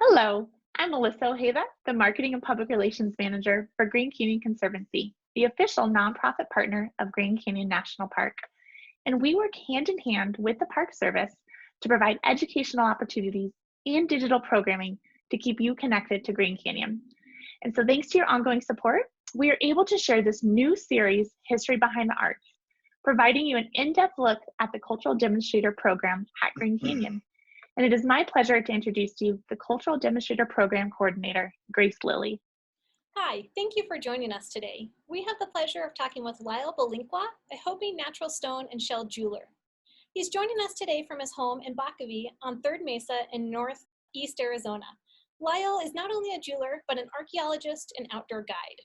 Hello, I'm Melissa Ojeda, the Marketing and Public Relations Manager for Grand Canyon Conservancy, the official nonprofit partner of Grand Canyon National Park. And we work hand in hand with the Park Service to provide educational opportunities and digital programming to keep you connected to Grand Canyon. And so, thanks to your ongoing support, we are able to share this new series, History Behind the Arts, providing you an in-depth look at the Cultural Demonstrator Program at Grand Canyon. And it is my pleasure to introduce to you the Cultural Demonstrator Program Coordinator, Grace Lilly. Hi, thank you for joining us today. We have the pleasure of talking with Lyle Belinkwa, a Hopi natural stone and shell jeweler. He's joining us today from his home in Bakavi on Third Mesa in northeast Arizona. Lyle is not only a jeweler, but an archaeologist and outdoor guide.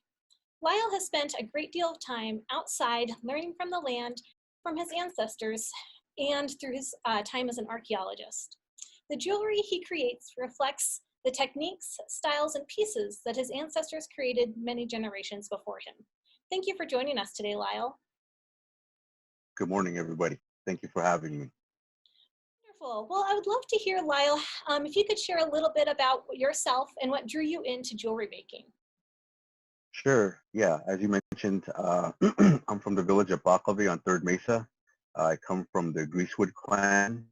Lyle has spent a great deal of time outside learning from the land, from his ancestors, and through his time as an archaeologist. The jewelry he creates reflects the techniques, styles, and pieces that his ancestors created many generations before him. Thank you for joining us today, Lyle. Good morning, everybody. Thank you for having me. Wonderful. Well, I would love to hear, Lyle, if you could share a little bit about yourself and what drew you into jewelry making. Sure. Yeah. As you mentioned, I'm from the village of Bakavi on Third Mesa. I come from the Greasewood clan,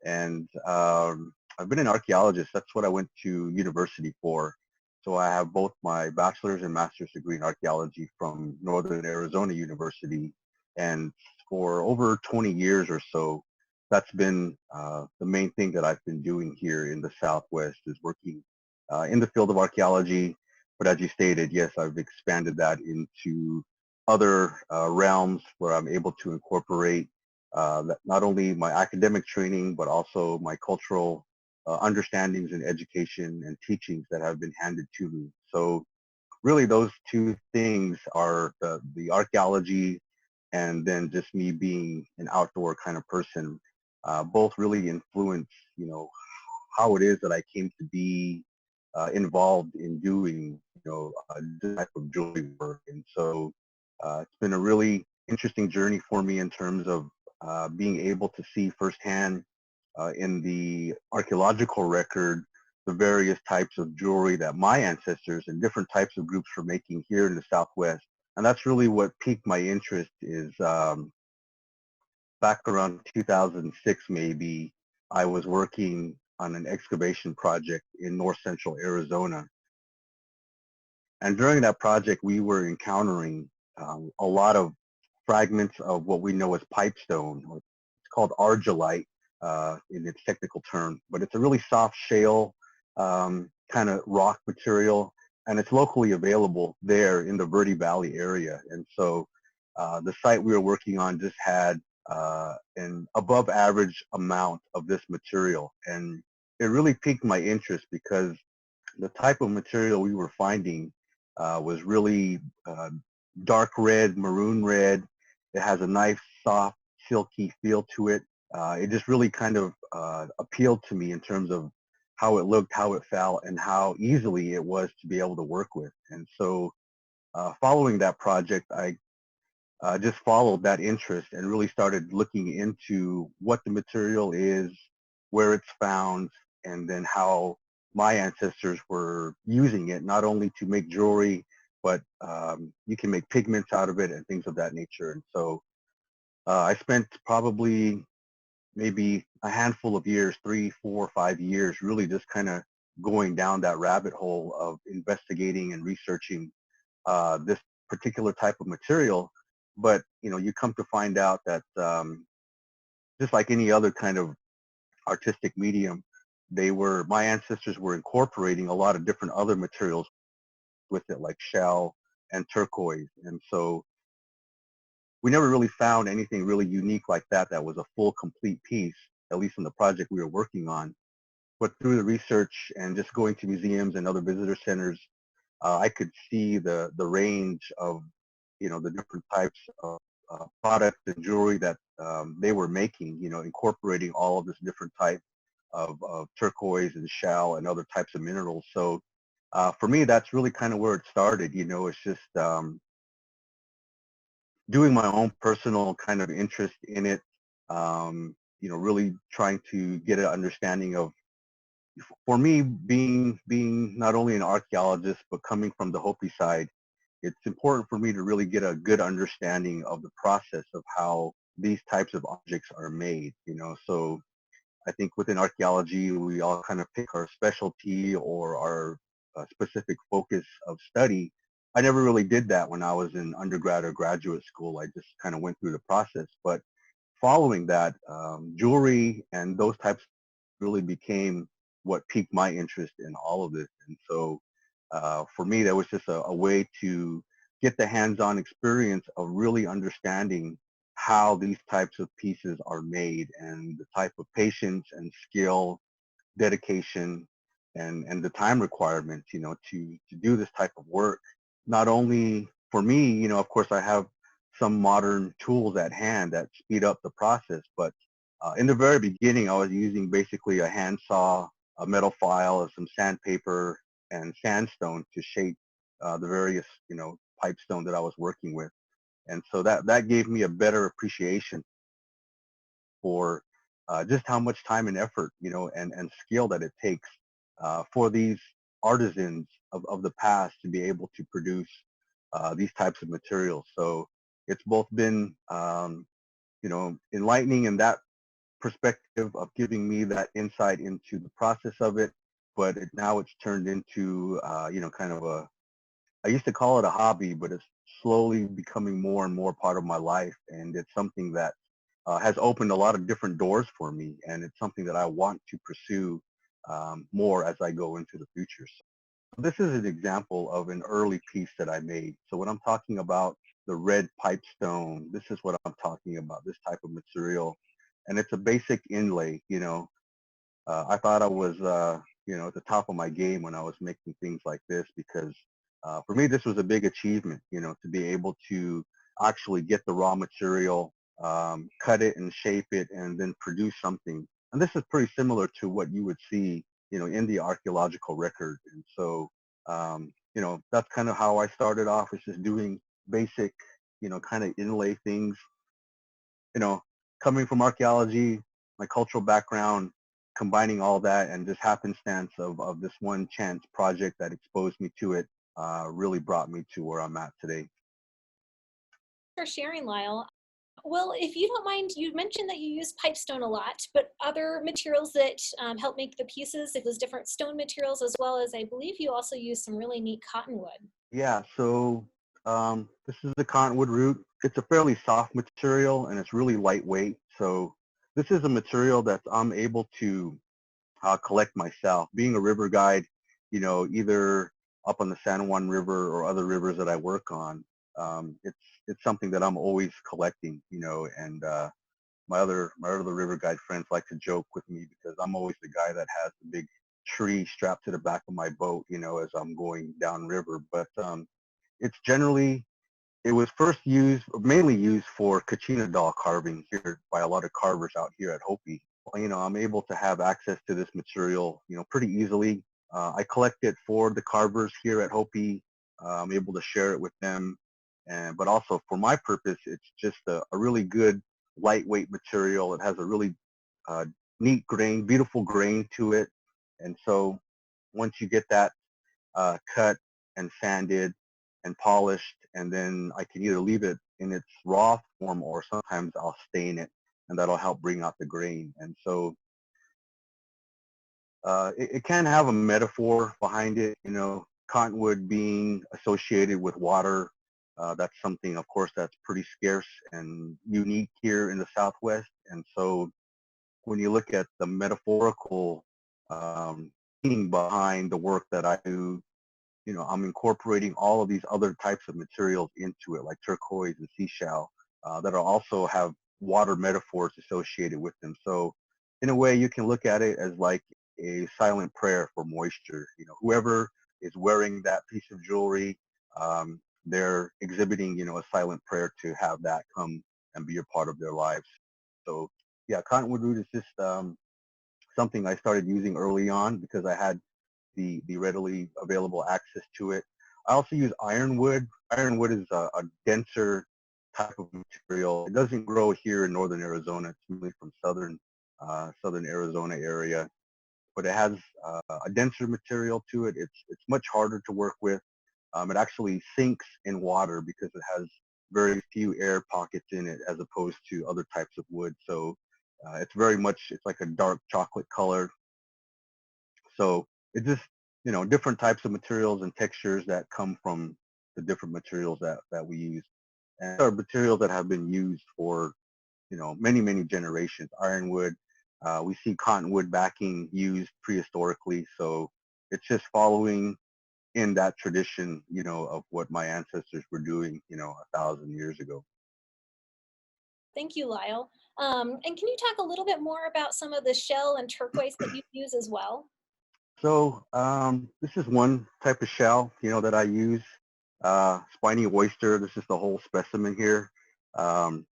and I've been an archaeologist. That's what I went to university for. So I have both my bachelor's and master's degree in archaeology from Northern Arizona University. And for over 20 years or so, that's been the main thing that I've been doing here in the Southwest, is working in the field of archaeology. But as you stated, yes, I've expanded that into other realms where I'm able to incorporate not only my academic training, but also my cultural understandings and education and teachings that have been handed to me. So really those two things are the archaeology and then just me being an outdoor kind of person, both really influence, how it is that I came to be involved in doing, this type of jewelry work. And so it's been a really interesting journey for me in terms of being able to see firsthand in the archaeological record the various types of jewelry that my ancestors and different types of groups were making here in the Southwest. And that's really what piqued my interest. Is back around 2006 maybe, I was working on an excavation project in north central Arizona. And during that project, we were encountering a lot of fragments of what we know as pipestone. It's called argillite in its technical term, but it's a really soft shale kind of rock material, and it's locally available there in the Verde Valley area. And so the site we were working on just had an above average amount of this material. And it really piqued my interest because the type of material we were finding was really dark red, maroon red. It has a nice, soft, silky feel to it. It just really kind of appealed to me in terms of how it looked, how it felt, and how easily it was to be able to work with. And so following that project, I just followed that interest and really started looking into what the material is, where it's found, and then how my ancestors were using it, not only to make jewelry, but you can make pigments out of it and things of that nature. And so I spent probably maybe a handful of years, 3, 4, 5 years, really just kind of going down that rabbit hole of investigating and researching this particular type of material. But you come to find out that just like any other kind of artistic medium, my ancestors were incorporating a lot of different other materials with it, like shell and turquoise. And so we never really found anything really unique like that was a full, complete piece, at least in the project we were working on. But through the research and just going to museums and other visitor centers, I could see the range of, the different types of products and jewelry that they were making, incorporating all of this different type of turquoise and shell and other types of minerals. So for me, that's really kind of where it started. It's just doing my own personal kind of interest in it, really trying to get an understanding of for me, being not only an archaeologist but coming from the Hopi side, it's important for me to really get a good understanding of the process of how these types of objects are made. So I think within archaeology, we all kind of pick our specialty or our specific focus of study. I never really did that when I was in undergrad or graduate school. I just kind of went through the process. But following that, jewelry and those types really became what piqued my interest in all of this. And so for me, that was just a way to get the hands-on experience of really understanding how these types of pieces are made and the type of patience and skill, dedication, and the time requirements, to do this type of work. Not only for me, of course, I have some modern tools at hand that speed up the process, but in the very beginning, I was using basically a handsaw, a metal file, some sandpaper, and sandstone to shape the various, pipestone that I was working with. And so that gave me a better appreciation for just how much time and effort, and skill that it takes for these artisans of the past to be able to produce these types of materials. So it's both been, enlightening in that perspective of giving me that insight into the process of it, but now it's turned into, kind of I used to call it a hobby, but it's slowly becoming more and more part of my life. And it's something that has opened a lot of different doors for me. And it's something that I want to pursue more as I go into the future. So this is an example of an early piece that I made. So when I'm talking about the red pipestone, this is what I'm talking about, this type of material. And it's a basic inlay. I thought I was, at the top of my game when I was making things like this, because for me, this was a big achievement, to be able to actually get the raw material, cut it and shape it, and then produce something. And this is pretty similar to what you would see, in the archaeological record. And so, that's kind of how I started off, is just doing basic, kind of inlay things, you know, coming from archaeology, my cultural background, combining all that, and just happenstance of this one chance project that exposed me to it, really brought me to where I'm at today. For sharing, Lyle. Well, if you don't mind, you mentioned that you use pipestone a lot, but other materials that help make the pieces, if there's different stone materials, as well as I believe you also use some really neat cottonwood. Yeah, so this is the cottonwood root. It's a fairly soft material and it's really lightweight. So this is a material that I'm able to collect myself. Being a river guide, either up on the San Juan River or other rivers that I work on, it's something that I'm always collecting, and my other river guide friends like to joke with me because I'm always the guy that has the big tree strapped to the back of my boat, as I'm going downriver. But it was first used, mainly used for Kachina doll carving here by a lot of carvers out here at Hopi. I'm able to have access to this material, pretty easily. I collect it for the carvers here at Hopi. I'm able to share it with them. But also for my purpose, it's just a really good lightweight material. It has a really uh, neat grain, beautiful grain to it. And so once you get that cut and sanded and polished, and then I can either leave it in its raw form or sometimes I'll stain it, and that'll help bring out the grain. And so it can have a metaphor behind it, cottonwood being associated with water. That's something, of course, that's pretty scarce and unique here in the Southwest. And so when you look at the metaphorical um, meaning behind the work that I do, I'm incorporating all of these other types of materials into it, like turquoise and seashell, that are also have water metaphors associated with them. So in a way, you can look at it as like a silent prayer for moisture. Whoever is wearing that piece of jewelry, they're exhibiting, a silent prayer to have that come and be a part of their lives. So yeah, cottonwood root is just something I started using early on because I had the readily available access to it. I also use ironwood. Ironwood is a denser type of material. It doesn't grow here in northern Arizona. It's mainly from southern Arizona area. but it has a denser material to it. It's much harder to work with. It actually sinks in water because it has very few air pockets in it as opposed to other types of wood. So it's very much, it's like a dark chocolate color. So it's just, different types of materials and textures that come from the different materials that we use. And there are materials that have been used for, many, many generations. Ironwood, we see cottonwood backing used prehistorically. So it's just following in that tradition, of what my ancestors were doing, 1,000 years ago. Thank you, Lyle. And can you talk a little bit more about some of the shell and turquoise that you use as well? So this is one type of shell, that I use. Spiny oyster. This is the whole specimen here. Um,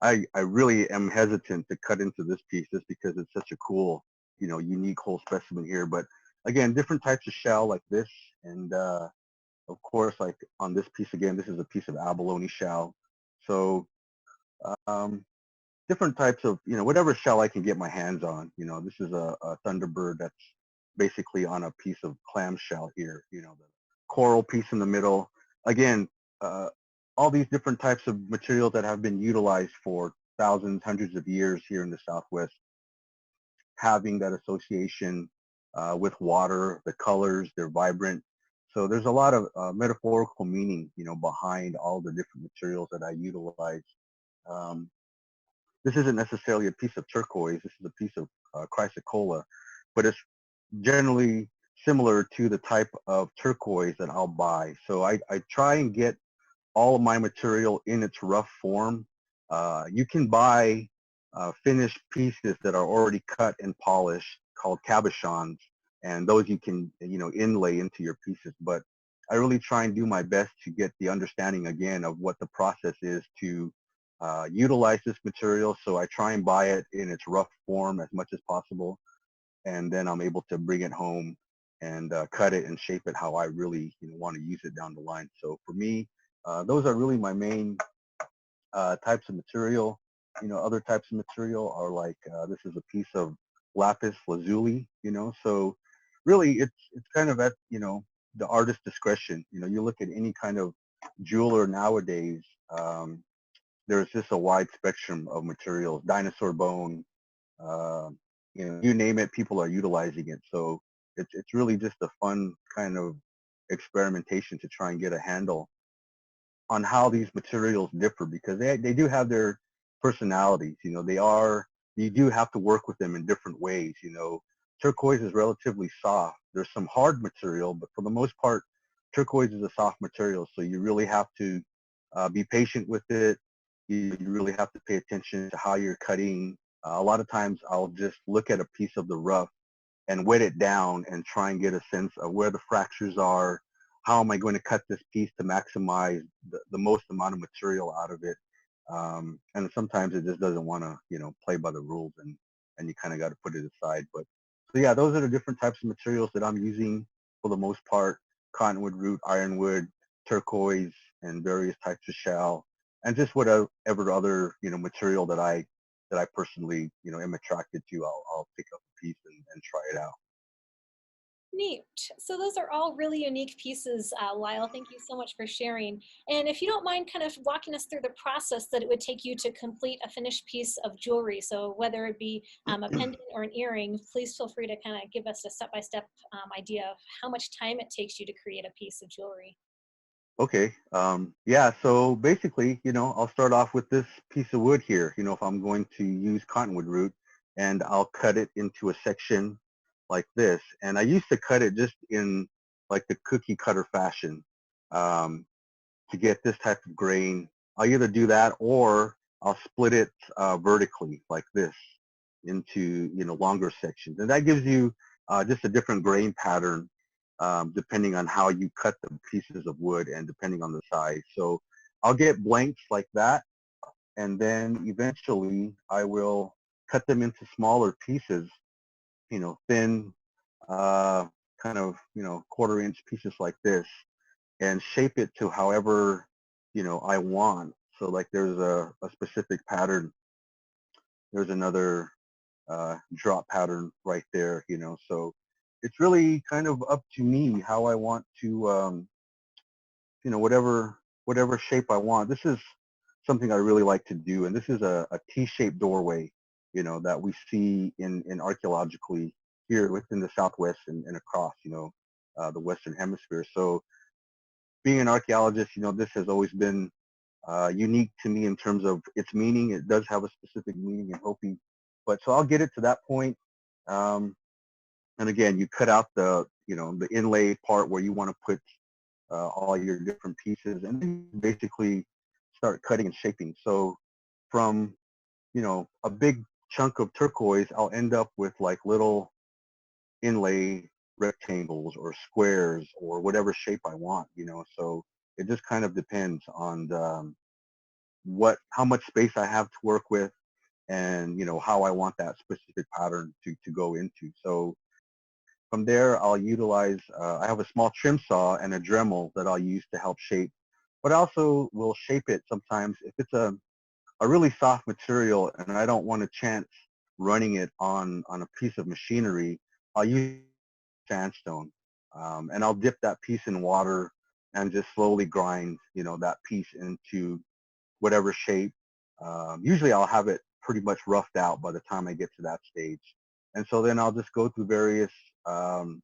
I really am hesitant to cut into this piece just because it's such a cool, unique whole specimen here. But again, different types of shell like this, and of course, like on this piece again, this is a piece of abalone shell. So um, different types of, whatever shell I can get my hands on. This is a thunderbird that's basically on a piece of clam shell here, the coral piece in the middle. Again, all these different types of materials that have been utilized for thousands, hundreds of years here in the Southwest, having that association with water, the colors, they're vibrant. So there's a lot of metaphorical meaning, behind all the different materials that I utilize. Um, this isn't necessarily a piece of turquoise. This is a piece of chrysocolla, but it's generally similar to the type of turquoise that I'll buy. So I try and get all of my material in its rough form. You can buy finished pieces that are already cut and polished called cabochons, and those you can, inlay into your pieces. But I really try and do my best to get the understanding again of what the process is to utilize this material. So I try and buy it in its rough form as much as possible, and then I'm able to bring it home and cut it and shape it how I really, want to use it down the line. So for me, those are really my main types of material. Other types of material are like, this is a piece of lapis lazuli, so really it's kind of at, the artist's discretion. You look at any kind of jeweler nowadays, there's just a wide spectrum of materials, dinosaur bone, uh, you name it, people are utilizing it. So it's really just a fun kind of experimentation to try and get a handle on how these materials differ, because they do have their personalities. You do have to work with them in different ways. Turquoise is relatively soft. There's some hard material, but for the most part, turquoise is a soft material. So you really have to be patient with it. You really have to pay attention to how you're cutting. A lot of times I'll just look at a piece of the rough and wet it down and try and get a sense of where the fractures are. How am I going to cut this piece to maximize the most amount of material out of it? And sometimes it just doesn't want to, play by the rules, and you kind of got to put it aside. But so yeah, those are the different types of materials that I'm using for the most part: cottonwood root, ironwood, turquoise, and various types of shell, and just whatever other, material that I personally, am attracted to. I'll pick up a piece and try it out. Neat. So those are all really unique pieces, Lyle. Thank you so much for sharing. And if you don't mind kind of walking us through the process that it would take you to complete a finished piece of jewelry, so whether it be a pendant or an earring, please feel free to kind of give us a step-by-step idea of how much time it takes you to create a piece of jewelry. Okay. Yeah. So basically, I'll start off with this piece of wood here. If I'm going to use cottonwood root, and I'll cut it into a section like this. And I used to cut it just in like the cookie cutter fashion to get this type of grain. I'll either do that, or I'll split it vertically like this into, longer sections. And that gives you just a different grain pattern depending on how you cut the pieces of wood and depending on the size. So I'll get blanks like that, and then eventually I will cut them into smaller pieces, thin, kind of, quarter-inch pieces like this, and shape it to however, I want. So like there's a specific pattern. There's another drop pattern right there, you know. So it's really kind of up to me how I want to, you know, whatever shape I want. This is something I really like to do, and this is a T-shaped doorway, you know, that we see in archaeologically here within the Southwest and across, you know, the Western Hemisphere. So being an archaeologist, you know, this has always been unique to me in terms of its meaning. It does have a specific meaning in Hopi, but so I'll get it to that point. Um, and again, you cut out the, you know, the inlay part where you want to put all your different pieces, and then basically start cutting and shaping. So from, you know, a big chunk of turquoise, I'll end up with like little inlay rectangles or squares or whatever shape I want, you know. So it just kind of depends on the, how much space I have to work with, and you know how I want that specific pattern to go into. So from there, I'll utilize, I have a small trim saw and a Dremel that I'll use to help shape, but I also will shape it sometimes if it's a really soft material and I don't want to chance running it on a piece of machinery. I'll use sandstone, and I'll dip that piece in water and just slowly grind, you know, that piece into whatever shape. Usually I'll have it pretty much roughed out by the time I get to that stage. And so then I'll just go through various um,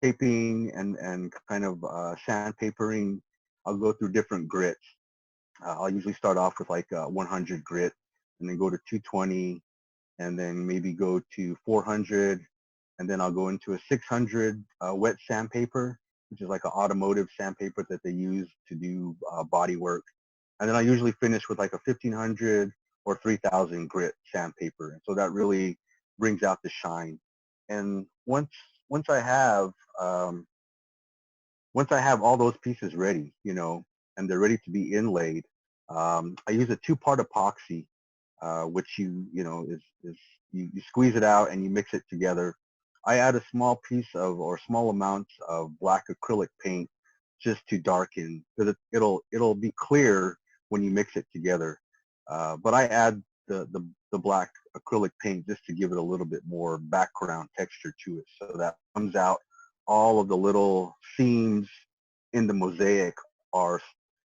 shaping and kind of sandpapering. I'll go through different grits. I'll usually start off with like 100 grit and then go to 220 and then maybe go to 400, and then I'll go into a 600 wet sandpaper, which is like an automotive sandpaper that they use to do body work. And then I usually finish with like a 1500 or 3000 grit sandpaper. And so that really brings out the shine. And once I have um, once I have all those pieces ready, you know, and they're ready to be inlaid, I use a two-part epoxy, which you know is you squeeze it out and you mix it together. I add a small piece of or small amounts of black acrylic paint just to darken, because it'll be clear when you mix it together. But I add the black acrylic paint just to give it a little bit more background texture to it, so that comes out all of the little seams in the mosaic are,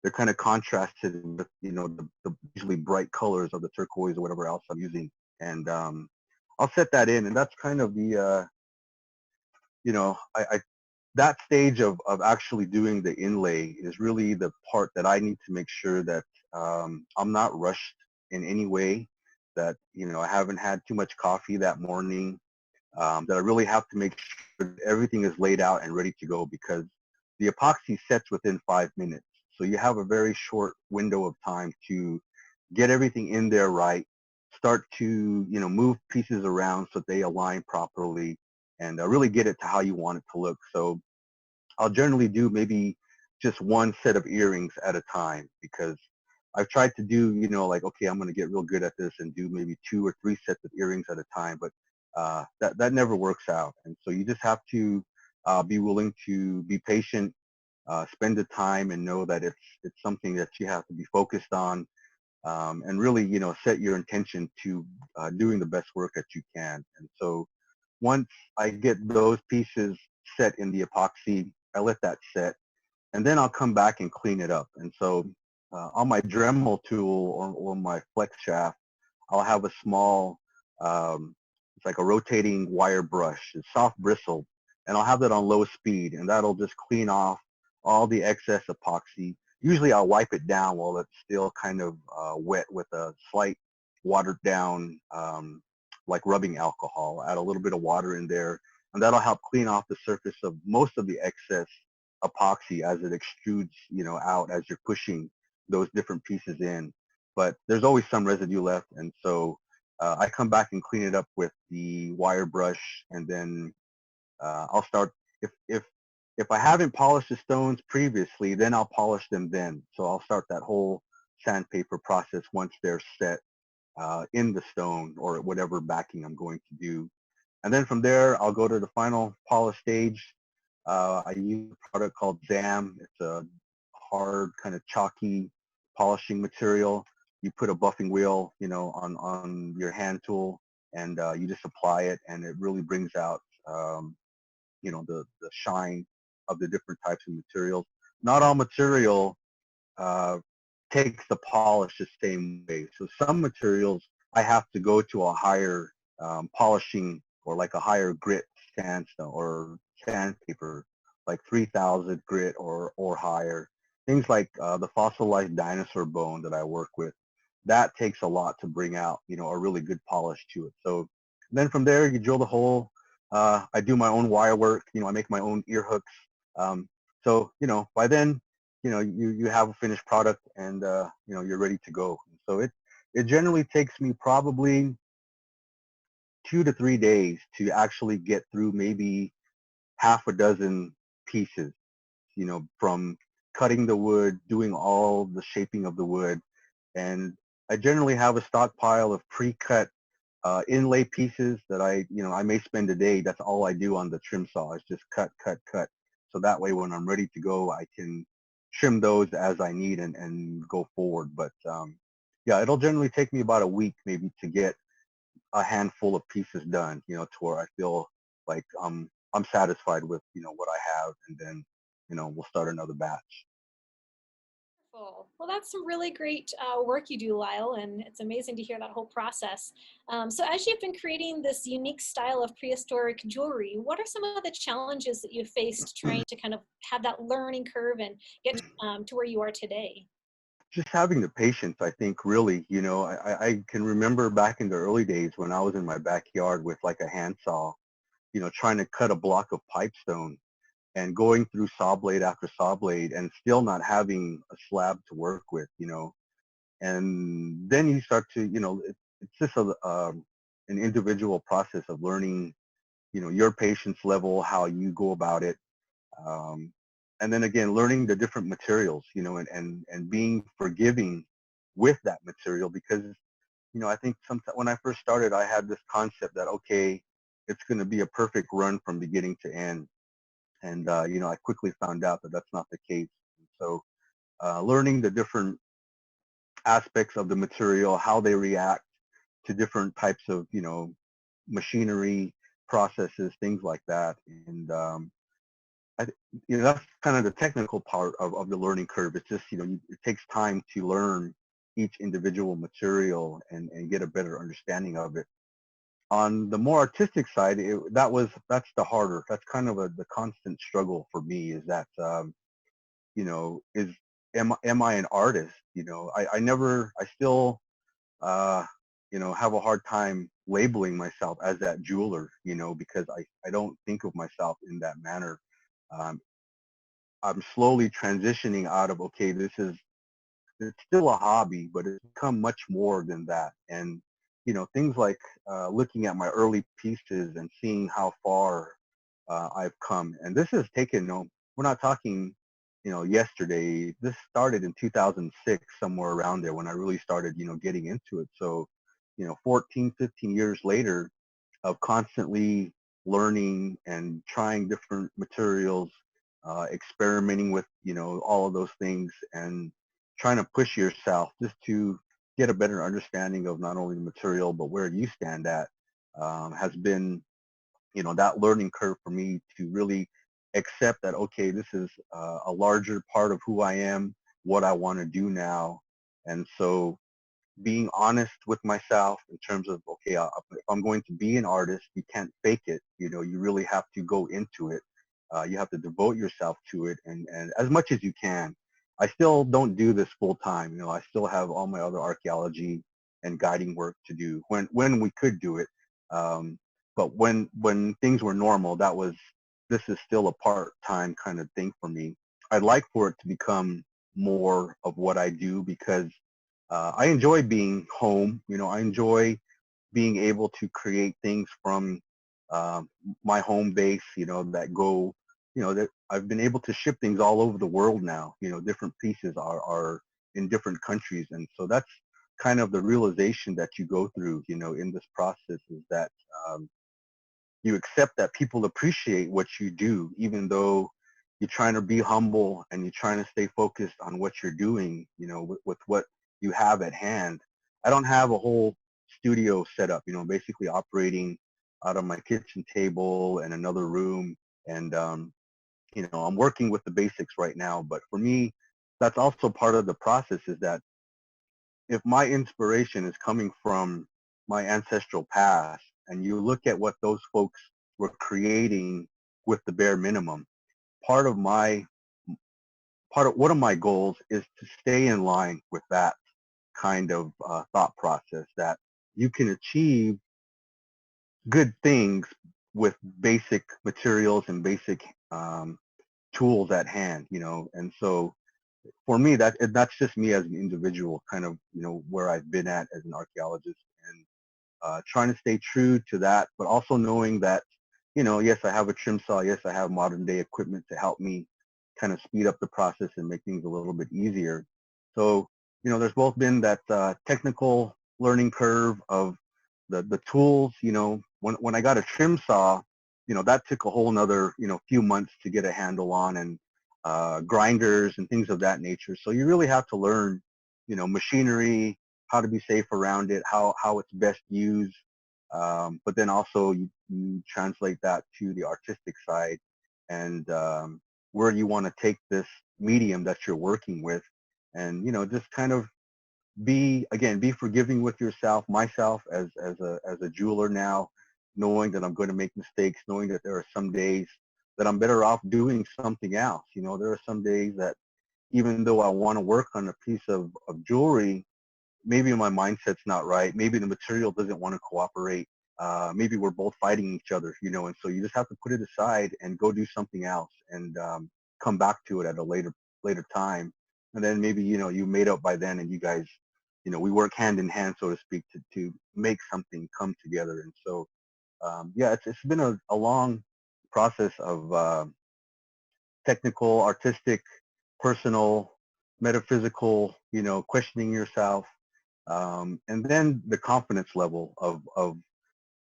they're kind of contrasted with, you know, the usually bright colors of the turquoise or whatever else I'm using. And I'll set that in, and that's kind of the you know, I that stage of actually doing the inlay is really the part that I need to make sure that I'm not rushed in any way, that, you know, I haven't had too much coffee that morning, that I really have to make sure that everything is laid out and ready to go, because the epoxy sets within 5 minutes. So you have a very short window of time to get everything in there right, start to, you know, move pieces around so they align properly, and really get it to how you want it to look. So I'll generally do maybe just one set of earrings at a time, because I've tried to do, you know, like, okay, I'm going to get real good at this and do maybe 2 or 3 sets of earrings at a time, but that never works out. And so you just have to be willing to be patient, spend the time, and know that it's something that you have to be focused on, and really, you know, set your intention to doing the best work that you can. And so once I get those pieces set in the epoxy, I let that set, and then I'll come back and clean it up. And so on my Dremel tool or my flex shaft, I'll have a small, it's like a rotating wire brush. It's soft bristled, and I'll have that on low speed, and that'll just clean off all the excess epoxy. Usually I'll wipe it down while it's still kind of wet with a slight watered down, like rubbing alcohol. Add a little bit of water in there, and that'll help clean off the surface of most of the excess epoxy as it extrudes, you know, out as you're pushing those different pieces in. But there's always some residue left, and so I come back and clean it up with the wire brush, and then I'll start, if I haven't polished the stones previously, then I'll polish them then. So I'll start that whole sandpaper process once they're set in the stone or whatever backing I'm going to do. And then from there, I'll go to the final polish stage. I use a product called ZAM. It's a hard, kind of chalky polishing material. You put a buffing wheel, you know, on your hand tool, and you just apply it, and it really brings out the shine of the different types of materials. Not all material uh, takes the polish the same way. So some materials I have to go to a higher polishing, or like a higher grit sandstone or sandpaper, like 3000 grit or higher. Things like the fossilized dinosaur bone that I work with, that takes a lot to bring out, a really good polish to it. So then from there, you drill the hole. I do my own wire work. I make my own ear hooks. So by then, you have a finished product, and you're ready to go. So it generally takes me probably 2 to 3 days to actually get through maybe half a dozen pieces, from cutting the wood, doing all the shaping of the wood. And I generally have a stockpile of pre-cut inlay pieces that I may spend a day. That's all I do on the trim saw, is just cut, cut, cut. So that way when I'm ready to go, I can trim those as I need and go forward. But yeah, it'll generally take me about a week maybe to get a handful of pieces done, to where I feel like I'm satisfied with, what I have, and then, we'll start another batch. Wonderful. Well, that's some really great work you do, Lyle, and it's amazing to hear that whole process. So as you've been creating this unique style of prehistoric jewelry, what are some of the challenges that you've faced trying to kind of have that learning curve and get to where you are today? Just having the patience, I think, really, I can remember back in the early days when I was in my backyard with like a handsaw, trying to cut a block of pipestone and going through saw blade after saw blade and still not having a slab to work with, and then you start to, it's just an individual process of learning, your patience level, how you go about it. Um, and then again, learning the different materials, and being forgiving with that material, because, I think when I first started, I had this concept that, okay, it's going to be a perfect run from beginning to end. And, I quickly found out that that's not the case. So learning the different aspects of the material, how they react to different types of, machinery, processes, things like that. And, I, that's kind of the technical part of the learning curve. It's just, it takes time to learn each individual material and get a better understanding of it. On the more artistic side, that's the harder. That's kind of the constant struggle for me, is that, you know, is am I an artist? I still, uh, have a hard time labeling myself as that jeweler, because I don't think of myself in that manner. Um, I'm slowly transitioning out of, okay, it's still a hobby, but it's become much more than that. And, things like looking at my early pieces and seeing how far I've come. And this has taken, we're not talking, yesterday. This started in 2006, somewhere around there, when I really started, getting into it. So, 14, 15 years later of constantly learning and trying different materials, experimenting with, all of those things, and trying to push yourself just to get a better understanding of not only the material, but where you stand at, has been, that learning curve for me to really accept that, okay, this is a larger part of who I am, what I want to do now. And so being honest with myself in terms of, okay, if I'm going to be an artist, you can't fake it. You really have to go into it. You have to devote yourself to it, and as much as you can. I still don't do this full time. I still have all my other archaeology and guiding work to do when we could do it. But when things were normal, this is still a part-time kind of thing for me. I'd like for it to become more of what I do, because I enjoy being home. I enjoy being able to create things from my home base, that go, that I've been able to ship things all over the world now. Different pieces are in different countries. And so that's kind of the realization that you go through, in this process, is that you accept that people appreciate what you do, even though you're trying to be humble and you're trying to stay focused on what you're doing, with what you have at hand. I don't have a whole studio setup, basically operating out of my kitchen table and another room. And, I'm working with the basics right now. But for me, that's also part of the process, is that if my inspiration is coming from my ancestral past, and you look at what those folks were creating with the bare minimum, part of my one of my goals is to stay in line with that kind of thought process, that you can achieve good things with basic materials and basic tools at hand, and so for me, that's just me as an individual, kind of, where I've been at as an archaeologist, and trying to stay true to that, but also knowing that, yes, I have a trim saw, yes, I have modern day equipment to help me kind of speed up the process and make things a little bit easier. So, there's both been that technical learning curve of the tools, when I got a trim saw, that took a whole nother, few months to get a handle on, and grinders and things of that nature. So you really have to learn, machinery, how to be safe around it, how it's best used. But then also you translate that to the artistic side, and where you want to take this medium that you're working with, and just kind of be forgiving with yourself, myself as a jeweler now, knowing that I'm going to make mistakes, knowing that there are some days that I'm better off doing something else. There are some days that even though I want to work on a piece of jewelry, maybe my mindset's not right. Maybe the material doesn't want to cooperate. Maybe we're both fighting each other, and so you just have to put it aside and go do something else, and come back to it at a later time. And then maybe, you made up by then, and you guys, we work hand in hand, so to speak, to make something come together. And so, yeah, it's been a long process of technical, artistic, personal, metaphysical, questioning yourself, and then the confidence level of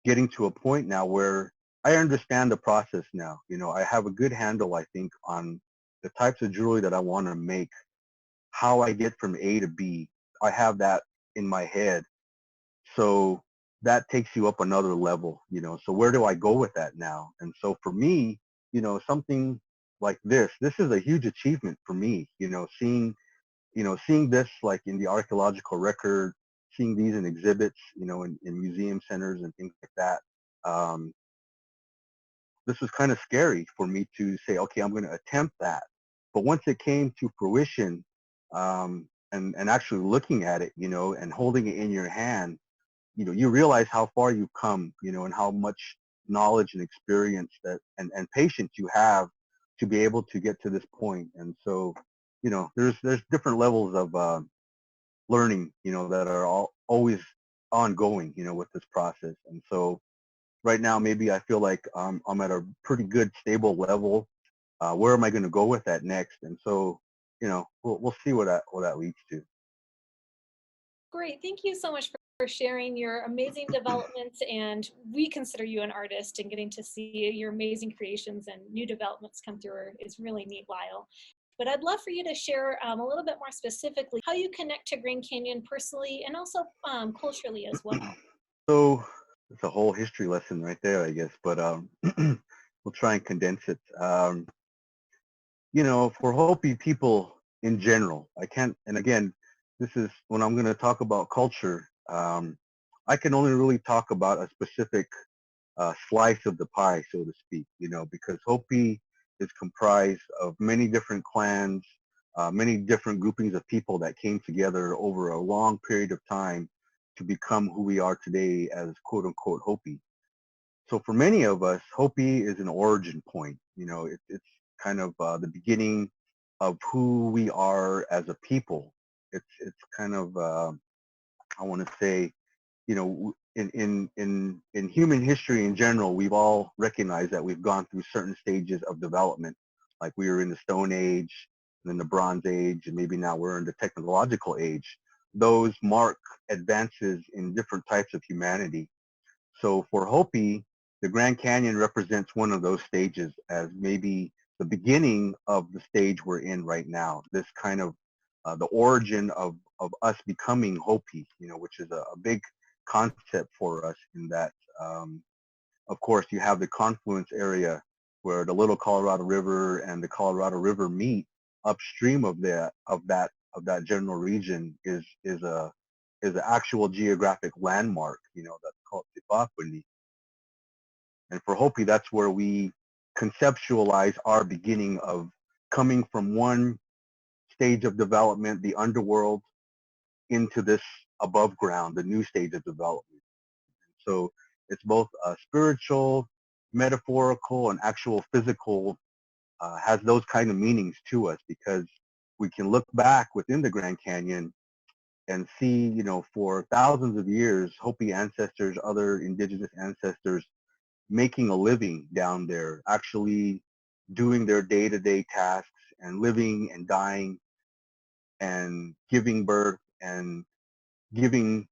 getting to a point now where I understand the process now. I have a good handle, I think, on the types of jewelry that I want to make, how I get from A to B. I have that in my head. So that takes you up another level, so where do I go with that now? And so for me, something like this is a huge achievement for me, seeing this like in the archaeological record, seeing these in exhibits, in museum centers and things like that. This was kind of scary for me to say, okay, I'm going to attempt that. But once it came to fruition, and actually looking at it, and holding it in your hand, you realize how far you've come, and how much knowledge and experience and patience you have to be able to get to this point. And so, there's different levels of learning, that are always ongoing, with this process. And so right now, maybe I feel like I'm at a pretty good, stable level. Where am I going to go with that next? And so, we'll see what that leads to. Great. Thank you so much for sharing your amazing developments, and we consider you an artist, and getting to see your amazing creations and new developments come through is really neat, Lyle. But I'd love for you to share a little bit more specifically how you connect to Grand Canyon personally and also culturally as well. So it's a whole history lesson right there, I guess, but we'll try and condense it. For Hopi people in general, I can't, and again, this is when I'm going to talk about culture, I can only really talk about a specific slice of the pie, so to speak, because Hopi is comprised of many different clans, many different groupings of people that came together over a long period of time to become who we are today as quote unquote Hopi. So for many of us, Hopi is an origin point. It's kind of the beginning of who we are as a people. It's kind of I want to say, in human history in general, we've all recognized that we've gone through certain stages of development. Like we were in the Stone Age, then the Bronze Age, and maybe now we're in the technological age. Those mark advances in different types of humanity. So for Hopi, the Grand Canyon represents one of those stages, as maybe the beginning of the stage we're in right now. This kind of the origin of us becoming Hopi, which is a big concept for us in that, of course, you have the confluence area where the Little Colorado River and the Colorado River meet. Upstream of that general region is an actual geographic landmark, that's called Tipacuini. And for Hopi, that's where we conceptualize our beginning of coming from one stage of development, the underworld, into this above ground, the new stage of development. So it's both spiritual, metaphorical, and actual physical, has those kind of meanings to us, because we can look back within the Grand Canyon and see, for thousands of years, Hopi ancestors, other indigenous ancestors, making a living down there, actually doing their day-to-day tasks and living and dying and giving birth and giving,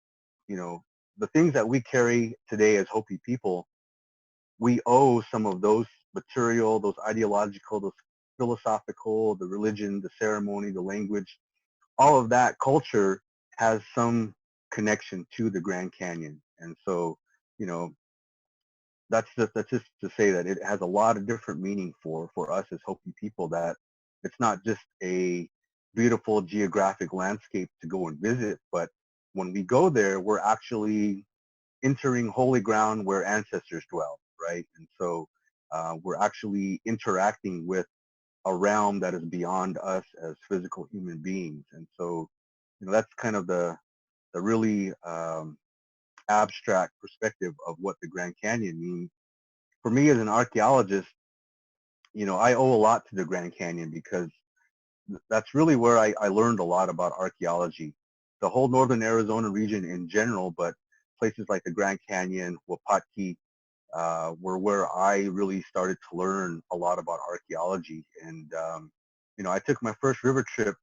the things that we carry today as Hopi people. We owe some of those material, those ideological, those philosophical, the religion, the ceremony, the language, all of that culture has some connection to the Grand Canyon. And so, you know, that's just to say that it has a lot of different meaning for us as Hopi people, that it's not just a beautiful geographic landscape to go and visit, but when we go there, we're actually entering holy ground where ancestors dwell, right? And so we're actually interacting with a realm that is beyond us as physical human beings. And so, that's kind of the really abstract perspective of what the Grand Canyon means. For me as an archaeologist, I owe a lot to the Grand Canyon, because that's really where I learned a lot about archaeology. The whole northern Arizona region in general, but places like the Grand Canyon, Wapatki, were where I really started to learn a lot about archaeology. And, I took my first river trip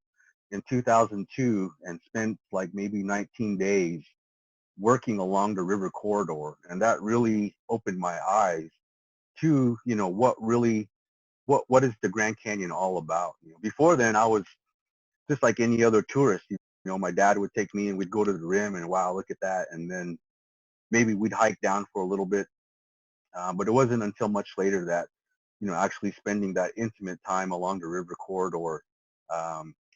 in 2002 and spent like maybe 19 days working along the river corridor. And that really opened my eyes to, what is the Grand Canyon all about? Before then, I was just like any other tourist. My dad would take me and we'd go to the rim and, wow, look at that. And then maybe we'd hike down for a little bit. But it wasn't until much later that, actually spending that intimate time along the river corridor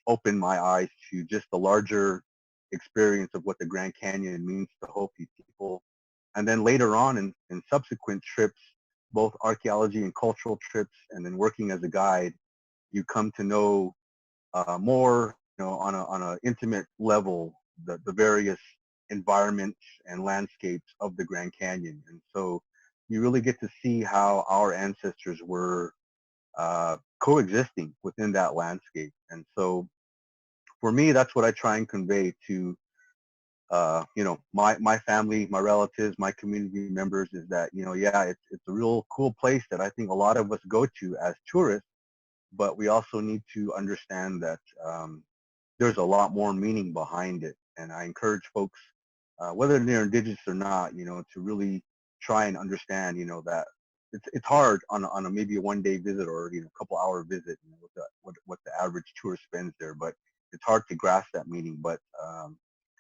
opened my eyes to just the larger experience of what the Grand Canyon means to Hopi people. And then later on in subsequent trips, both archaeology and cultural trips, and then working as a guide, you come to know more, on a intimate level, the various environments and landscapes of the Grand Canyon. And so you really get to see how our ancestors were coexisting within that landscape. And so for me, that's what I try and convey to my family, my relatives, my community members, is that, yeah, it's a real cool place that I think a lot of us go to as tourists, but we also need to understand that there's a lot more meaning behind it. And I encourage folks, whether they're indigenous or not, to really try and understand, that it's hard on a maybe a one-day visit or a couple hour visit, what the average tourist spends there, but it's hard to grasp that meaning. But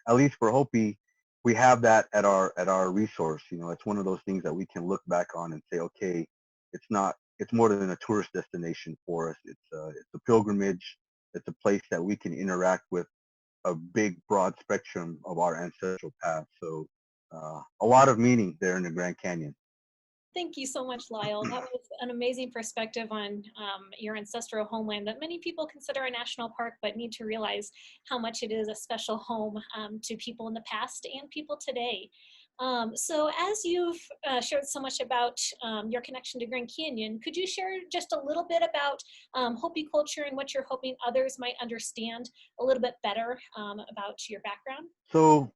at least for Hopi, we have that at our resource. It's one of those things that we can look back on and say, okay, it's more than a tourist destination for us. It's a pilgrimage. It's a place that we can interact with a big, broad spectrum of our ancestral past. So a lot of meaning there in the Grand Canyon. Thank you so much, Lyle. That was an amazing perspective on your ancestral homeland that many people consider a national park, but need to realize how much it is a special home to people in the past and people today. So as you've shared so much about your connection to Grand Canyon, could you share just a little bit about Hopi culture and what you're hoping others might understand a little bit better about your background? So,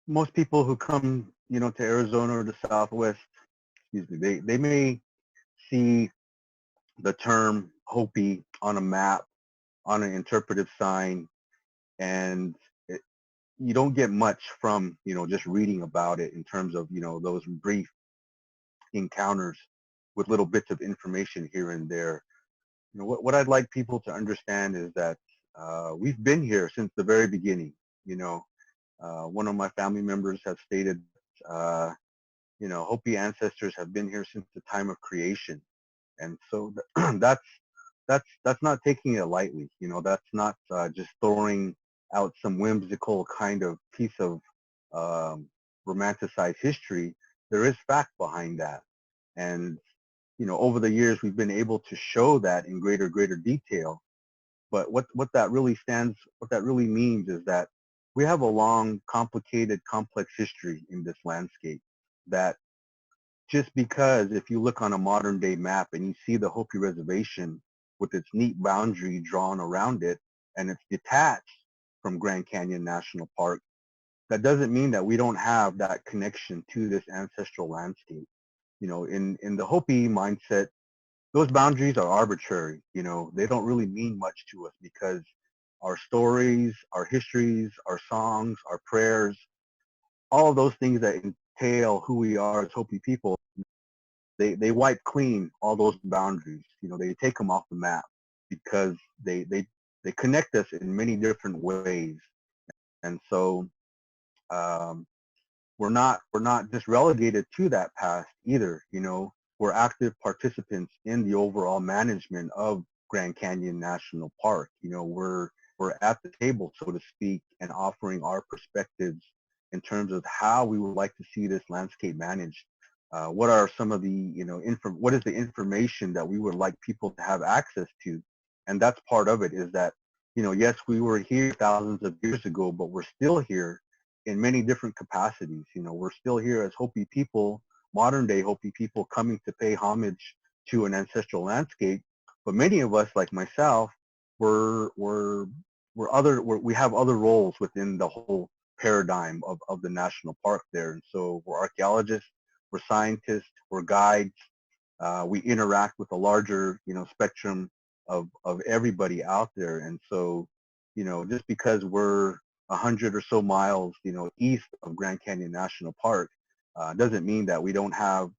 most people who come, to Arizona or the Southwest, they may see the term Hopi on a map, on an interpretive sign, and you don't get much from, just reading about it in terms of, those brief encounters with little bits of information here and there. What I'd like people to understand is that we've been here since the very beginning. One of my family members has stated, Hopi ancestors have been here since the time of creation. And so that's not taking it lightly. That's not just throwing out some whimsical kind of piece of um, romanticized history. There is fact behind that. And, over the years, we've been able to show that in greater detail. But what that really means is that we have a long, complicated, complex history in this landscape that just because if you look on a modern day map and you see the Hopi Reservation with its neat boundary drawn around it and it's detached from Grand Canyon National Park, that doesn't mean that we don't have that connection to this ancestral landscape. In the Hopi mindset, those boundaries are arbitrary. They don't really mean much to us because our stories, our histories, our songs, our prayers, all of those things that entail who we are as Hopi people, they wipe clean all those boundaries. They take them off the map because they connect us in many different ways. And so we're not just relegated to that past either. We're active participants in the overall management of Grand Canyon National Park. We're at the table, so to speak, and offering our perspectives in terms of how we would like to see this landscape managed. What are some of the, what is the information that we would like people to have access to? And that's part of it is that, yes, we were here thousands of years ago, but we're still here in many different capacities. We're still here as Hopi people, modern day Hopi people coming to pay homage to an ancestral landscape. But many of us, like myself, we have other roles within the whole paradigm of the national park there. And so we're archaeologists, we're scientists, we're guides. We interact with a larger, spectrum of everybody out there. And so, just because we're 100 or so miles, east of Grand Canyon National Park, doesn't mean that we don't have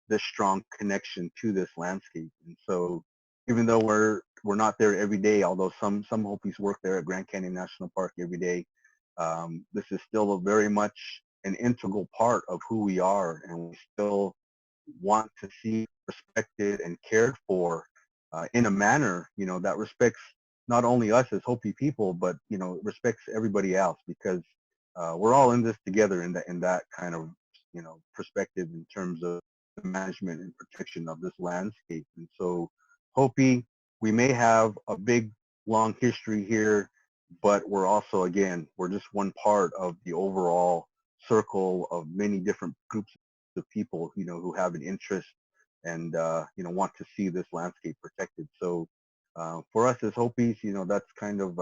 this strong connection to this landscape. And so, even though we're not there every day, although some Hopis work there at Grand Canyon National Park every day, this is still very much an integral part of who we are, and we still want to see respected and cared for in a manner, that respects not only us as Hopi people, but respects everybody else, because we're all in this together in that kind of perspective in terms of the management and protection of this landscape. And so, Hopi, we may have a big long history here, but we're also, again, we're just one part of the overall circle of many different groups of people, who have an interest and want to see this landscape protected. So for us as Hopis, that's kind of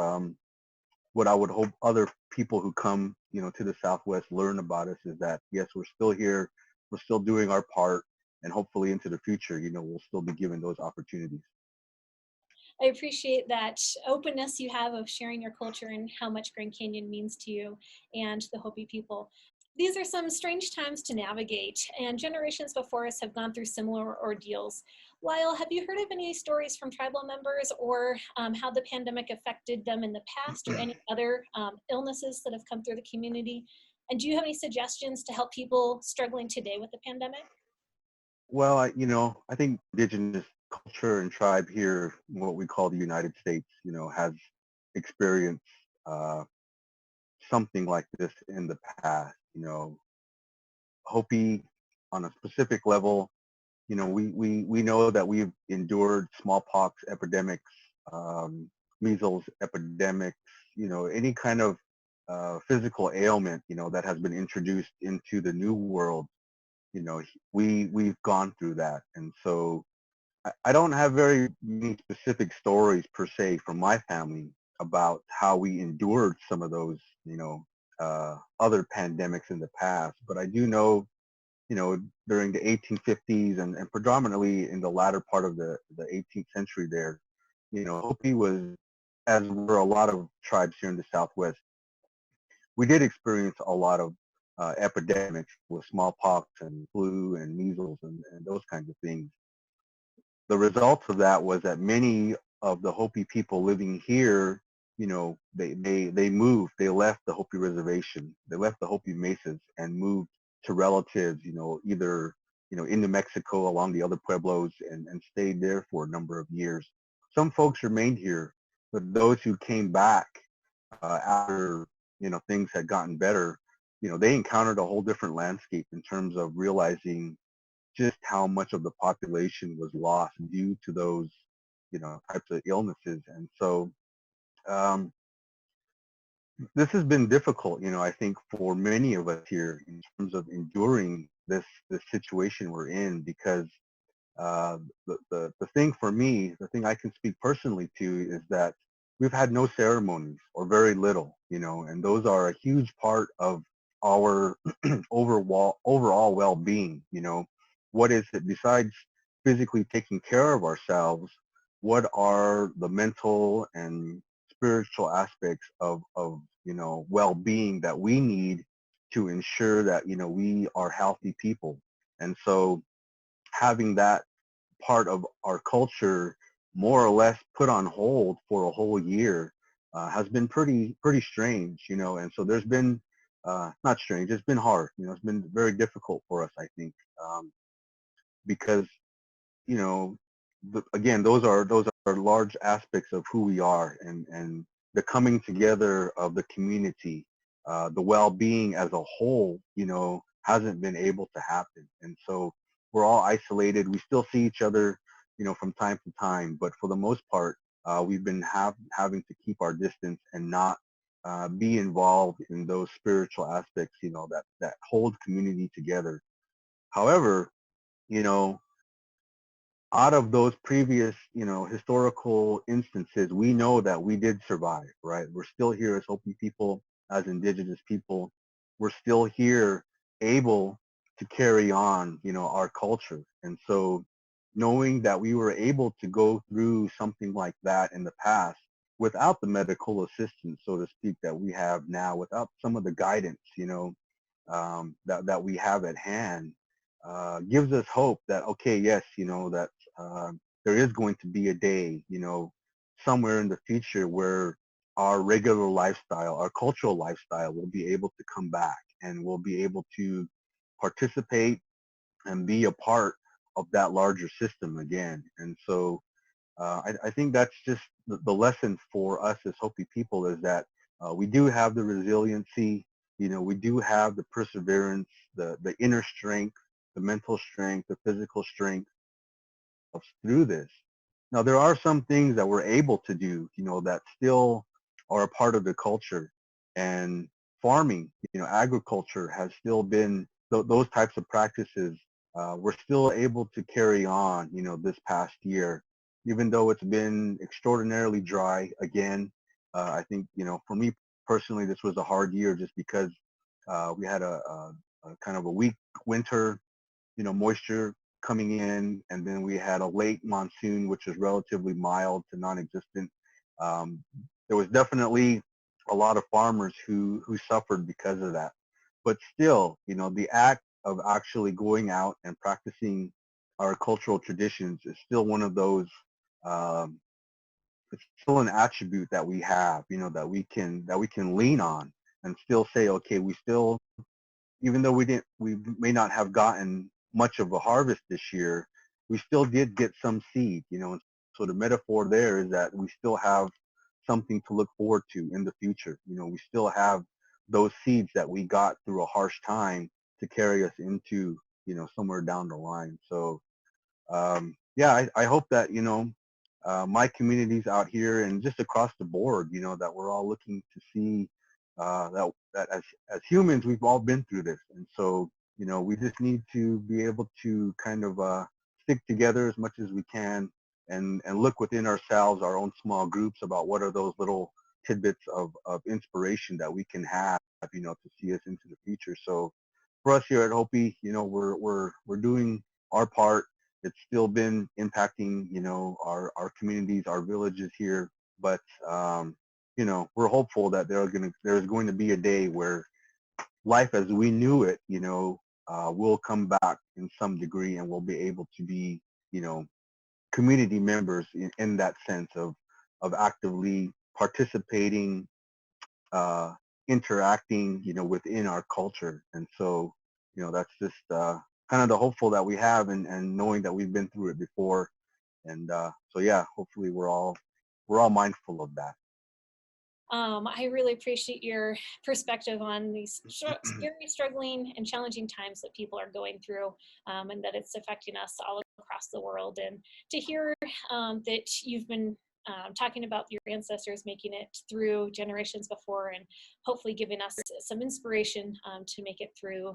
what I would hope other people who come, to the Southwest learn about us, is that yes, we're still here, we're still doing our part, and hopefully into the future, we'll still be given those opportunities. I appreciate that openness you have of sharing your culture and how much Grand Canyon means to you and the Hopi people. These are some strange times to navigate, and generations before us have gone through similar ordeals. Lyle, have you heard of any stories from tribal members or how the pandemic affected them in the past, or any other illnesses that have come through the community? And do you have any suggestions to help people struggling today with the pandemic? Well, I think indigenous culture and tribe here, what we call the United States, has experienced something like this in the past. Hopi, on a specific level, we know that we've endured smallpox epidemics, measles epidemics, any kind of physical ailment, that has been introduced into the new world. We've gone through that. And so I don't have very many specific stories per se from my family about how we endured some of those, other pandemics in the past. But I do know, during the 1850s and predominantly in the latter part of the 18th century there, Hopi was, as were a lot of tribes here in the Southwest, we did experience a lot of epidemics with smallpox and flu and measles and those kinds of things. The results of that was that many of the Hopi people living here, they moved, they left the Hopi Reservation, they left the Hopi Mesas and moved to relatives, either, in New Mexico along the other pueblos and stayed there for a number of years. Some folks remained here, but those who came back after, things had gotten better, they encountered a whole different landscape in terms of realizing just how much of the population was lost due to those, types of illnesses. And so um, this has been difficult, I think for many of us here in terms of enduring this situation we're in, because the thing for me, the thing I can speak personally to is that we've had no ceremonies or very little, and those are a huge part of our overall well-being. What is it besides physically taking care of ourselves? What are the mental and spiritual aspects of well-being that we need to ensure that we are healthy people? And so having that part of our culture more or less put on hold for a whole year has been pretty strange, and so there's been not strange, it's been hard, it's been very difficult for us, I think, because again, those are large aspects of who we are, and the coming together of the community, the well-being as a whole, hasn't been able to happen. And so we're all isolated. We still see each other, from time to time, but for the most part, we've been having to keep our distance and not be involved in those spiritual aspects, that hold community together. However, you know, out of those previous, historical instances, we know that we did survive, right? We're still here as Hopi people, as indigenous people. We're still here able to carry on, our culture. And so knowing that we were able to go through something like that in the past without the medical assistance, so to speak, that we have now, without some of the guidance, that we have at hand, gives us hope that, okay, yes, that there is going to be a day, somewhere in the future where our regular lifestyle, our cultural lifestyle will be able to come back and we'll be able to participate and be a part of that larger system again. And so I think that's just the lesson for us as Hopi people, is that we do have the resiliency, we do have the perseverance, the inner strength, the mental strength, the physical strength through this. Now, there are some things that we're able to do, that still are a part of the culture. And farming, agriculture has still been, those types of practices, we're still able to carry on, this past year, even though it's been extraordinarily dry again. I think, for me personally, this was a hard year just because we had a kind of a weak winter, moisture coming in, and then we had a late monsoon, which is relatively mild to non-existent. Um, there was definitely a lot of farmers who suffered because of that. But still, the act of actually going out and practicing our cultural traditions is still one of those, um, it's still an attribute that we have, that we can lean on and still say, okay, we still, even though we may not have gotten much of a harvest this year, we still did get some seed, And so the metaphor there is that we still have something to look forward to in the future. We still have those seeds that we got through a harsh time to carry us into, somewhere down the line. So yeah, I hope that, my communities out here and just across the board, that we're all looking to see that as humans, we've all been through this. And so, we just need to be able to kind of stick together as much as we can and look within ourselves, our own small groups, about what are those little tidbits of inspiration that we can have, to see us into the future. So for us here at Hopi, we're doing our part. It's still been impacting, our communities, our villages here, but we're hopeful that there's going to be a day where life as we knew it, will come back in some degree, and we'll be able to be, community members in that sense of actively participating, interacting, within our culture. And so, that's just kind of the hopeful that we have, and knowing that we've been through it before. And so, yeah, hopefully we're all mindful of that. I really appreciate your perspective on these scary, struggling, and challenging times that people are going through, and that it's affecting us all across the world. And to hear that you've been talking about your ancestors making it through generations before, and hopefully giving us some inspiration to make it through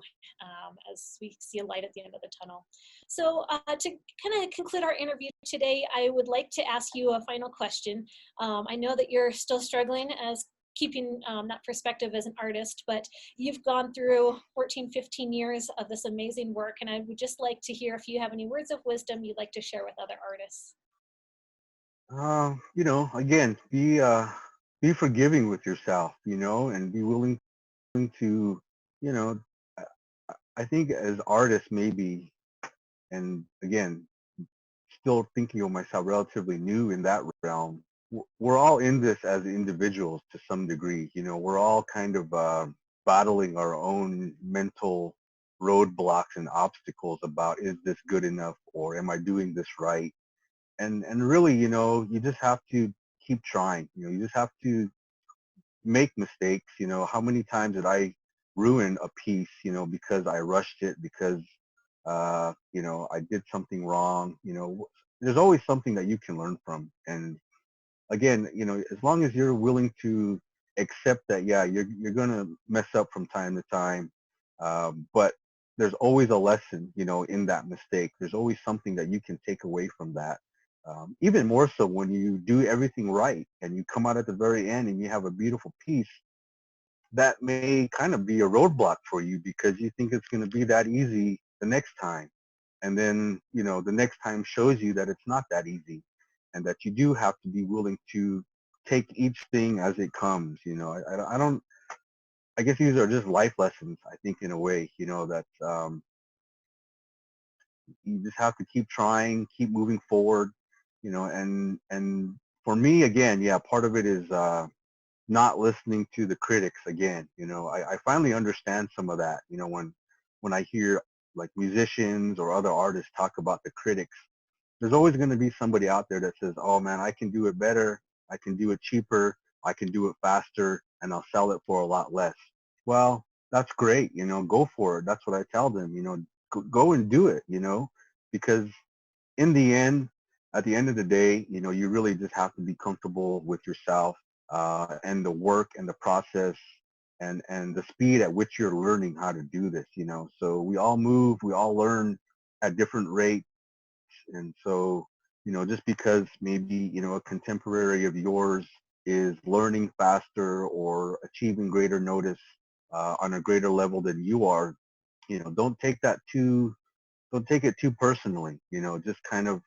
as we see a light at the end of the tunnel. So to kind of conclude our interview today, I would like to ask you a final question. I know that you're still struggling as keeping that perspective as an artist, but you've gone through 14, 15 years of this amazing work, and I would just like to hear if you have any words of wisdom you'd like to share with other artists. Again, be forgiving with yourself, and be willing to, you know, I I think as artists maybe, and again, still thinking of myself relatively new in that realm, we're all in this as individuals to some degree. We're all kind of battling our own mental roadblocks and obstacles about, is this good enough, or am I doing this right? And really, you just have to keep trying. You just have to make mistakes. How many times did I ruin a piece, because I rushed it, because I did something wrong. There's always something that you can learn from. And again, as long as you're willing to accept that, yeah, you're gonna mess up from time to time, but there's always a lesson, in that mistake. There's always something that you can take away from that. Even more so when you do everything right and you come out at the very end and you have a beautiful piece, that may kind of be a roadblock for you because you think it's going to be that easy the next time. And then, the next time shows you that it's not that easy, and that you do have to be willing to take each thing as it comes. I don't, I guess these are just life lessons, I think, in a way, that you just have to keep trying, keep moving forward, and for me, again, yeah, part of it is not listening to the critics again. I finally understand some of that, when I hear like musicians or other artists talk about the critics. There's always going to be somebody out there that says, oh man, I can do it better, I can do it cheaper, I can do it faster, and I'll sell it for a lot less. Well, that's great, go for it. That's what I tell them, go and do it, because in the end, at the end of the day, you really just have to be comfortable with yourself, and the work and the process, and the speed at which you're learning how to do this. So we all move, we all learn at different rates. And so, just because maybe, a contemporary of yours is learning faster or achieving greater notice on a greater level than you are, don't take that too, don't take it too personally. Just kind of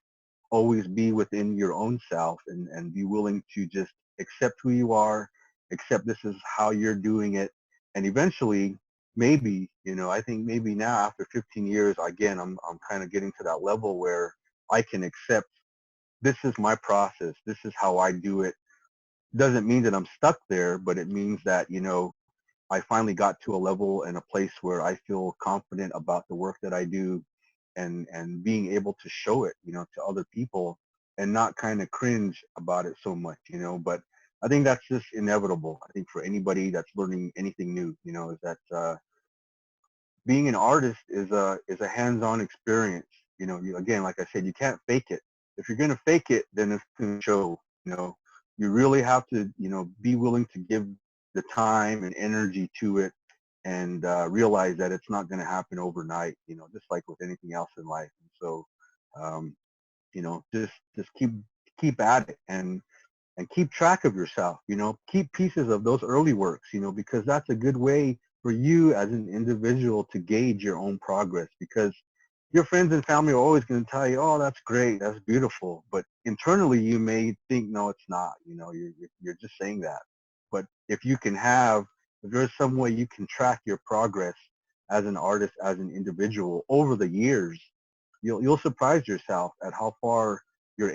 always be within your own self, and be willing to just accept who you are, accept this is how you're doing it. And eventually, maybe, I think maybe now after 15 years, again, I'm kind of getting to that level where I can accept this is my process. This is how I do it. Doesn't mean that I'm stuck there, but it means that, I finally got to a level and a place where I feel confident about the work that I do, and being able to show it, to other people, and not kind of cringe about it so much, but I think that's just inevitable. I think for anybody that's learning anything new, is that being an artist is a hands-on experience. Again, like I said, you can't fake it. If you're going to fake it, then it's going to show. You really have to, be willing to give the time and energy to it, and realize that it's not going to happen overnight, just like with anything else in life. And so, um, just keep at it, and keep track of yourself, keep pieces of those early works, because that's a good way for you as an individual to gauge your own progress, because your friends and family are always going to tell you, oh, that's great, that's beautiful. But internally you may think, no, it's not, you're just saying that. But if there's some way you can track your progress as an artist, as an individual over the years, you'll surprise yourself at how much you're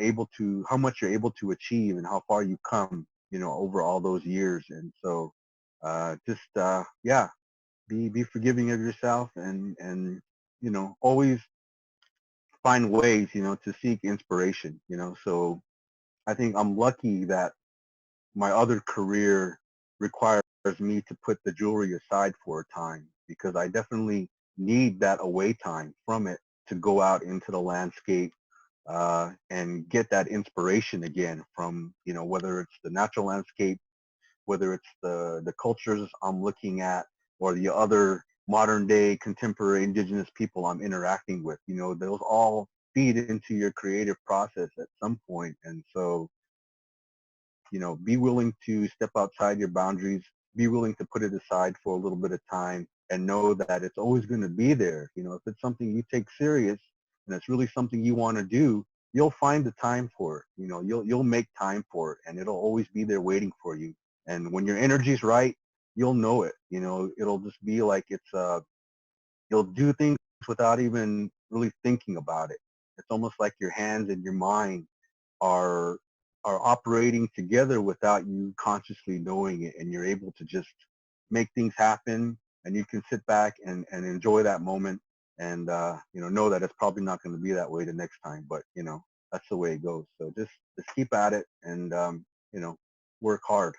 able to achieve and how far you come over all those years. And so yeah, be forgiving of yourself, and always find ways, to seek inspiration, so I think I'm lucky that my other career requires me to put the jewelry aside for a time, because I definitely need that away time from it to go out into the landscape and get that inspiration again from, whether it's the natural landscape, whether it's the cultures I'm looking at, or the other modern day contemporary indigenous people I'm interacting with. Those all feed into your creative process at some point. And so, be willing to step outside your boundaries, be willing to put it aside for a little bit of time, and know that it's always going to be there. If it's something you take serious and it's really something you want to do, you'll find the time for it. You'll make time for it, and it'll always be there waiting for you. And when your energy's right, you'll know it. It'll just be like you'll do things without even really thinking about it. It's almost like your hands and your mind are operating together without you consciously knowing it, and you're able to just make things happen, and you can sit back and enjoy that moment, and know that it's probably not going to be that way the next time, but that's the way it goes. So just keep at it, and work hard.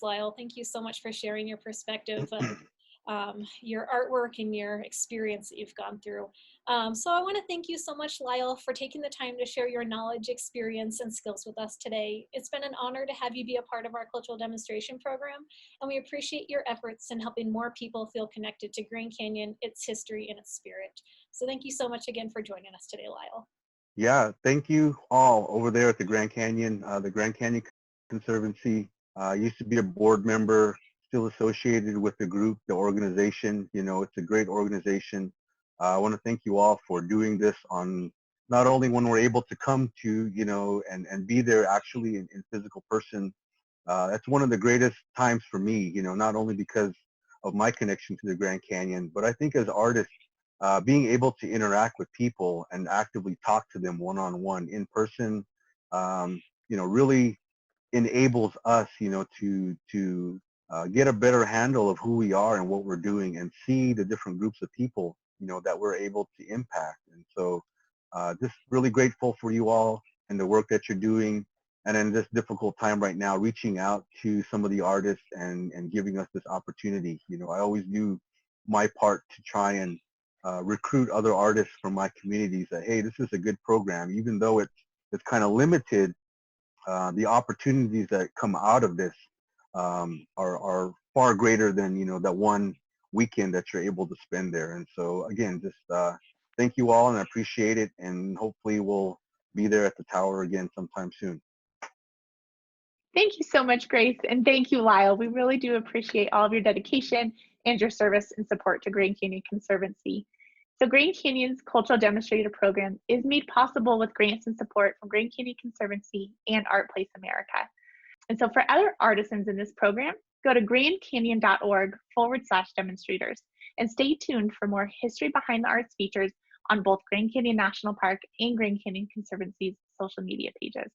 Lyle, thank you so much for sharing your perspective of your artwork and your experience that you've gone through. So I want to thank you so much, Lyle, for taking the time to share your knowledge, experience, and skills with us today. It's been an honor to have you be a part of our cultural demonstration program, and we appreciate your efforts in helping more people feel connected to Grand Canyon, its history, and its spirit. So thank you so much again for joining us today, Lyle. Yeah, thank you all over there at the Grand Canyon. The Grand Canyon Conservancy. I used to be a board member, still associated with the group, the organization. It's a great organization. I want to thank you all for doing this on not only when we're able to come to, and be there actually in physical person. That's one of the greatest times for me, not only because of my connection to the Grand Canyon, but I think as artists, being able to interact with people and actively talk to them one-on-one in person, really enables us, to get a better handle of who we are and what we're doing, and see the different groups of people, that we're able to impact. And so just really grateful for you all and the work that you're doing. And in this difficult time right now, reaching out to some of the artists and giving us this opportunity. I always do my part to try and recruit other artists from my communities that, hey, this is a good program, even though it's kind of limited. The opportunities that come out of this are far greater than, you know, that one weekend that you're able to spend there. And so again, just thank you all, and I appreciate it. And hopefully we'll be there at the tower again sometime soon. Thank you so much, Grace, and thank you, Lyle. We really do appreciate all of your dedication and your service and support to Grand Canyon Conservancy. So Grand Canyon's Cultural Demonstrator Program is made possible with grants and support from Grand Canyon Conservancy and Art Place America. And so for other artisans in this program, go to grandcanyon.org/demonstrators and stay tuned for more history behind the arts features on both Grand Canyon National Park and Grand Canyon Conservancy's social media pages.